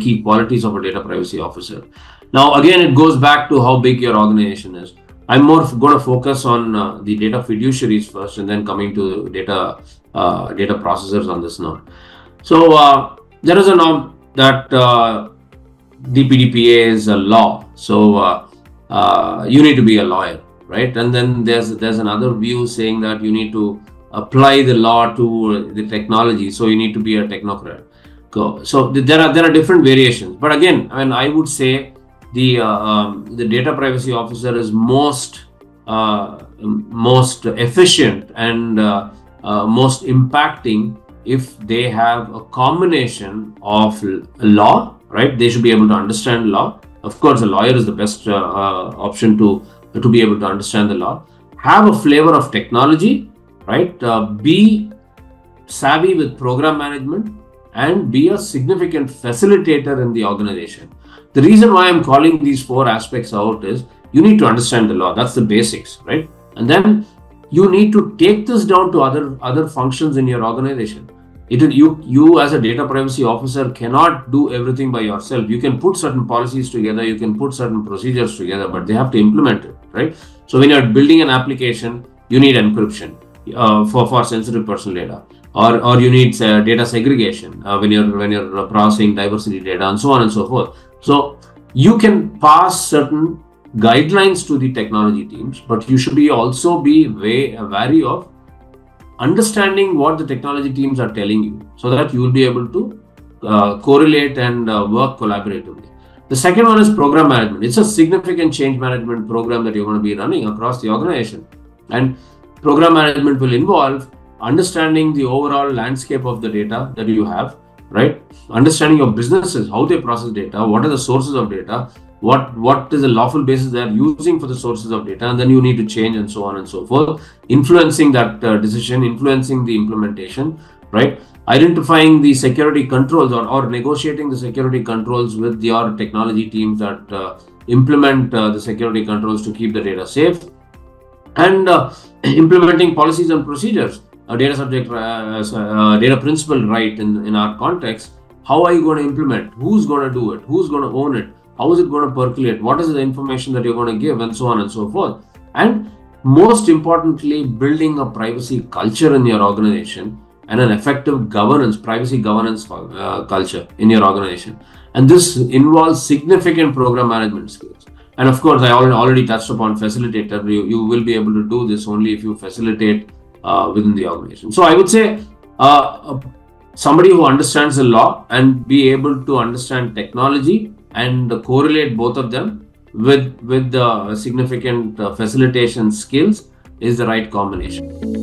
key qualities of a data privacy officer. Now, again, it goes back to how big your organization is. I'm more going to focus on the data fiduciaries first, and then coming to data processors on this note. So there is a norm that DPDPA is a law. So you need to be a lawyer, right? And then there's another view saying that you need to apply the law to the technology. So you need to be a technocrat. So there are different variations. But again, I would say the data privacy officer is most efficient and most impacting if they have a combination of law, right? They should be able to understand law. Of course, a lawyer is the best option to be able to understand the law. Have a flavor of technology, right? Be savvy with program management and be a significant facilitator in the organization. The reason why I'm calling these 4 aspects out is you need to understand the law. That's the basics, right? And then you need to take this down to other functions in your organization. You as a data privacy officer cannot do everything by yourself. You can put certain policies together, you can put certain procedures together, but they have to implement it, right? So when you're building an application, you need encryption for sensitive personal data, or you need data segregation when you're processing diversity data, and so on and so forth. So you can pass certain guidelines to the technology teams, but you should also be wary of understanding what the technology teams are telling you, so that you will be able to correlate and work collaboratively. The second one is program management. It's a significant change management program that you're going to be running across the organization. And program management will involve understanding the overall landscape of the data that you have, right? Understanding your businesses, how they process data, what are the sources of data, what is the lawful basis they are using for the sources of data, and then you need to change, and so on and so forth. Influencing that decision, influencing the implementation, right? Identifying the security controls or negotiating the security controls with your technology teams that implement the security controls to keep the data safe, and implementing policies and procedures. Data subject, data principal right in our context. How are you going to implement? Who's going to do it? Who's going to own it? How is it going to percolate? What is the information that you're going to give, and so on and so forth. And most importantly, building a privacy culture in your organization and an effective privacy governance culture in your organization. And this involves significant program management skills. And of course, I already touched upon facilitator. You will be able to do this only if you facilitate within the organization. So I would say somebody who understands the law and be able to understand technology and correlate both of them with the significant facilitation skills is the right combination.